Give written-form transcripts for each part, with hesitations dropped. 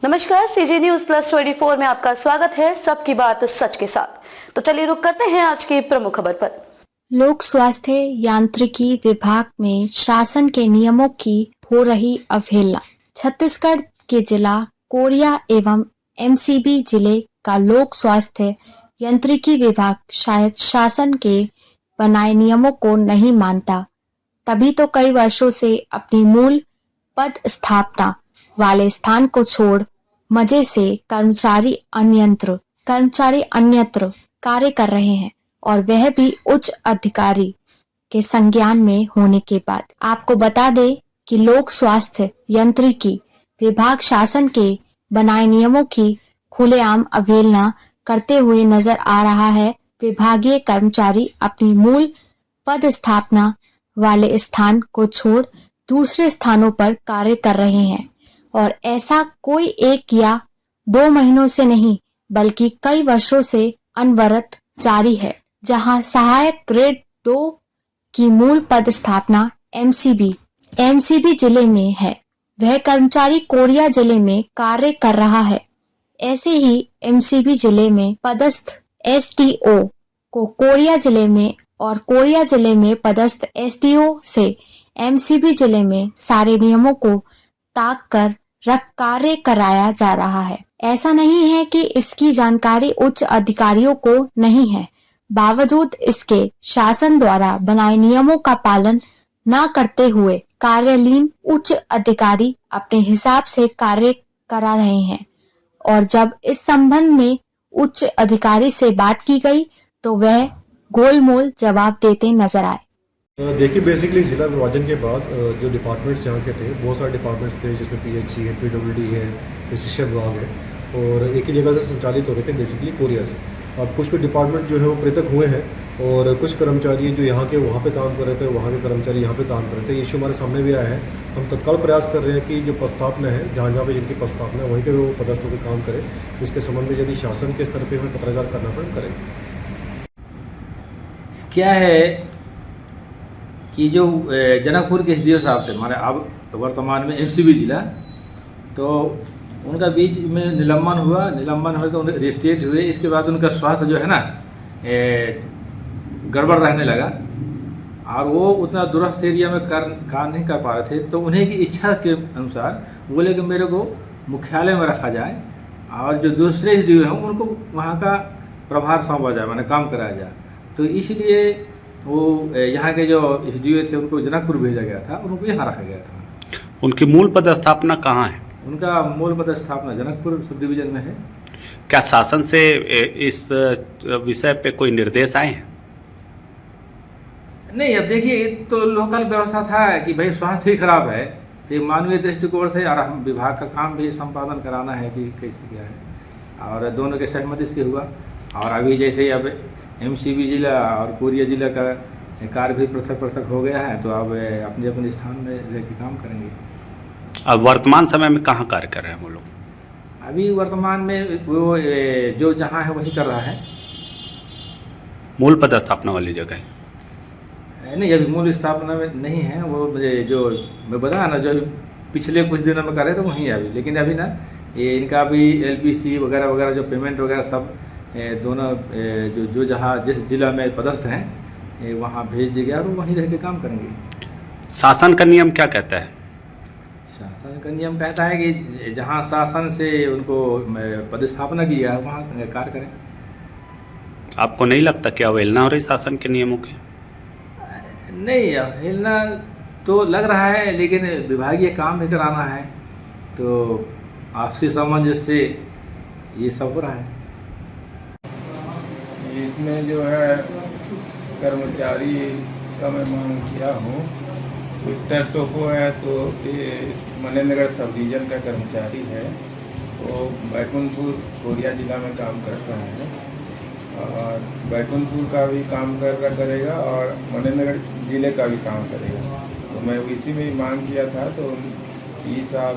नमस्कार, CG news plus 24 में आपका स्वागत है। सबकी बात सच के साथ। तो चलिए रुक करते हैं आज की प्रमुख खबर पर। लोक स्वास्थ्य यांत्रिकी विभाग में शासन के नियमों की हो रही अवहेलना। छत्तीसगढ़ के जिला कोरिया एवं एमसीबी जिले का लोक स्वास्थ्य यांत्रिकी विभाग शायद शासन के बनाए नियमों को नहीं मानता, तभी तो कई वर्षों से अपनी मूल पद स्थापना वाले स्थान को छोड़ मजे से कर्मचारी अन्यत्र कार्य कर रहे हैं, और वह भी उच्च अधिकारी के संज्ञान में होने के बाद। आपको बता दें कि लोक स्वास्थ्य यांत्रिकी विभाग शासन के बनाए नियमों की खुलेआम अवहेलना करते हुए नजर आ रहा है। विभागीय कर्मचारी अपनी मूल पद स्थापना वाले स्थान को छोड़ दूसरे स्थानों पर कार्य कर रहे हैं, और ऐसा कोई 1 या 2 महीनों से नहीं बल्कि कई वर्षों से अनवरत जारी है। जहां सहायक ग्रेड 2 की मूल पद स्थापना एमसीबी जिले में है, वह कर्मचारी कोरिया जिले में कार्य कर रहा है। ऐसे ही एमसीबी जिले में पदस्थ एसडीओ को कोरिया जिले में और कोरिया जिले में पदस्थ एसडीओ से एमसीबी जिले में सारे नियमों को ताक कर रख कार्य कराया जा रहा है। ऐसा नहीं है कि इसकी जानकारी उच्च अधिकारियों को नहीं है, बावजूद इसके शासन द्वारा बनाए नियमों का पालन न करते हुए कार्यालयीन उच्च अधिकारी अपने हिसाब से कार्य करा रहे हैं। और जब इस संबंध में उच्च अधिकारी से बात की गई तो वह गोलमोल जवाब देते नजर आए। देखिए, बेसिकली जिला विभाजन के बाद जो डिपार्टमेंट्स यहाँ के थे, बहुत सारे डिपार्टमेंट्स थे, जिसमें पीएचई है, पीडब्ल्यूडी है, शिक्षा विभाग है, और एक ही जगह से संचालित हो रहे थे बेसिकली कोरिया से। अब कुछ डिपार्टमेंट जो है वो पृथक हुए हैं, और कुछ कर्मचारी जो यहाँ के वहाँ पे काम कर रहे थे, वहाँ के कर्मचारी यहाँ पे काम कर रहे थे। ये इशू हमारे सामने भी आया है। हम तत्काल प्रयास कर रहे हैं कि जो प्रस्तावना है, जहाँ जहाँ पे जिनकी प्रस्तावना है वहीं पे वो पदस्थ होकर काम करें। इसके संबंध में यदि शासन के स्तर पर हमें पत्राचार करना पड़े करेंगे। क्या है कि जो जनकपुर के एसडीओ साहब थे हमारे, अब वर्तमान में एमसीबी जिला, तो उनका बीच में निलंबन हुआ तो उन्हें रिस्टेट हुए। इसके बाद उनका स्वास्थ्य जो है ना गड़बड़ रहने लगा, और वो उतना दूरस्थ एरिया में काम नहीं कर पा रहे थे। तो उन्हें की इच्छा के अनुसार बोले कि मेरे को मुख्यालय में रखा जाए, और जो दूसरे एसडीओ हैं उनको वहाँ का प्रभार सौंपा जाए, माने काम कराया जाए। तो इसलिए वो यहाँ के जो एसडीओ थे उनको जनकपुर भेजा गया था, और उनको यहाँ रखा गया था। उनकी मूल पदस्थापना कहाँ है? उनका मूल पदस्थापना जनकपुर सब डिवीजन में है। क्या शासन से इस विषय पे कोई निर्देश आए हैं? नहीं, अब देखिए, तो लोकल व्यवस्था था कि भाई स्वास्थ्य ही खराब है, तो मानवीय दृष्टिकोण से और हम विभाग का काम भी संपादन कराना है कि कैसे क्या है, और दोनों के सहमति से हुआ। और अभी जैसे अब एमसीबी जिला और कोरिया जिला का कार्य भी पृथक हो गया है, तो अब अपने अपने स्थान में रहकर काम करेंगे। अब वर्तमान समय में कहाँ कार्य कर रहे हैं वो लोग? अभी वर्तमान में वो जो जहाँ है वही कर रहा है। मूल पदस्थापना वाली जगह नहीं, अभी मूल स्थापना में नहीं है वो। जो मैं बताया ना, जो पिछले कुछ दिनों में करे तो वहीं अभी, लेकिन अभी ना ये इनका भी एलपीसी वगैरह वगैरह जो पेमेंट वगैरह सब दोनों जो जहाँ जिस जिला में पदस्थ हैं वहाँ भेज दिया गया, और वहीं रह के काम करेंगे। शासन का नियम क्या कहता है? शासन का नियम कहता है कि जहाँ शासन से उनको पदस्थापना की है वहाँ कार्य करें। आपको नहीं लगता कि अवहेलना हो रही शासन के नियमों की? नहीं, अवहेलना तो लग रहा है, लेकिन विभागीय काम भी कराना है, तो आपसी सामंजस्य से ये सब हो रहा है। इसमें जो है कर्मचारी का मैं मांग किया हूँ। विक्टर टोको है, तो ये मनेन्द्रगढ़ सब डिवीजन का कर्मचारी है, वो बैकुंठपुर कोरिया जिला में काम कर रहा है, और बैकुंठपुर का भी काम करेगा और मनेन्द्रगढ़ जिले का भी काम करेगा। तो मैं इसी में मांग किया था, तो ये साहब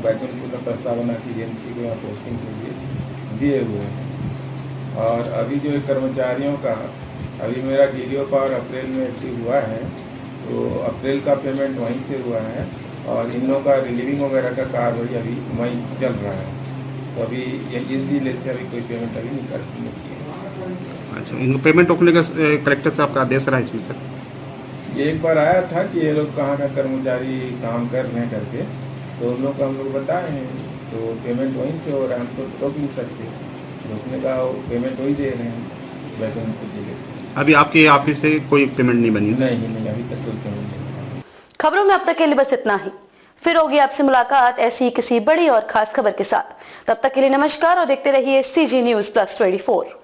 बैकुंठपुर का प्रस्तावना की एजेंसी को यहाँ पोस्टिंग के लिए दिए हुए हैं। और अभी जो कर्मचारियों का, अभी मेरा डीडीओ पावर अप्रैल में एक्टिव हुआ है, तो अप्रैल का पेमेंट वहीं से हुआ है और इन लोगों का रिलीविंग वगैरह का कार्य अभी वहीं चल रहा है। तो अभी इस डिले से अभी कोई पेमेंट अभी नहीं कर किया। अच्छा, इनको पेमेंट रोकने का कलेक्टर से आपका आदेश रहा इसमें सर? ये एक बार आया था कि ये लोग कहाँ का कर्मचारी काम कर रहे हैं करके, तो उन लोग को हम लोग बताए हैं, तो पेमेंट वहीं से हो रहा है, हम तो रोक नहीं सकते। रोकने का पेमेंट वही दे रहे हैं बैतूलपुर जिले से। अभी आपके ऑफिस से कोई पेमेंट नहीं बनी? नहीं, अभी तक कोई पेमेंट नहीं। खबरों में अब तक के लिए बस इतना ही। फिर होगी आपसे मुलाकात ऐसी किसी बड़ी और खास खबर के साथ। तब तक के लिए नमस्कार और देखते रहिए CG News Plus 24।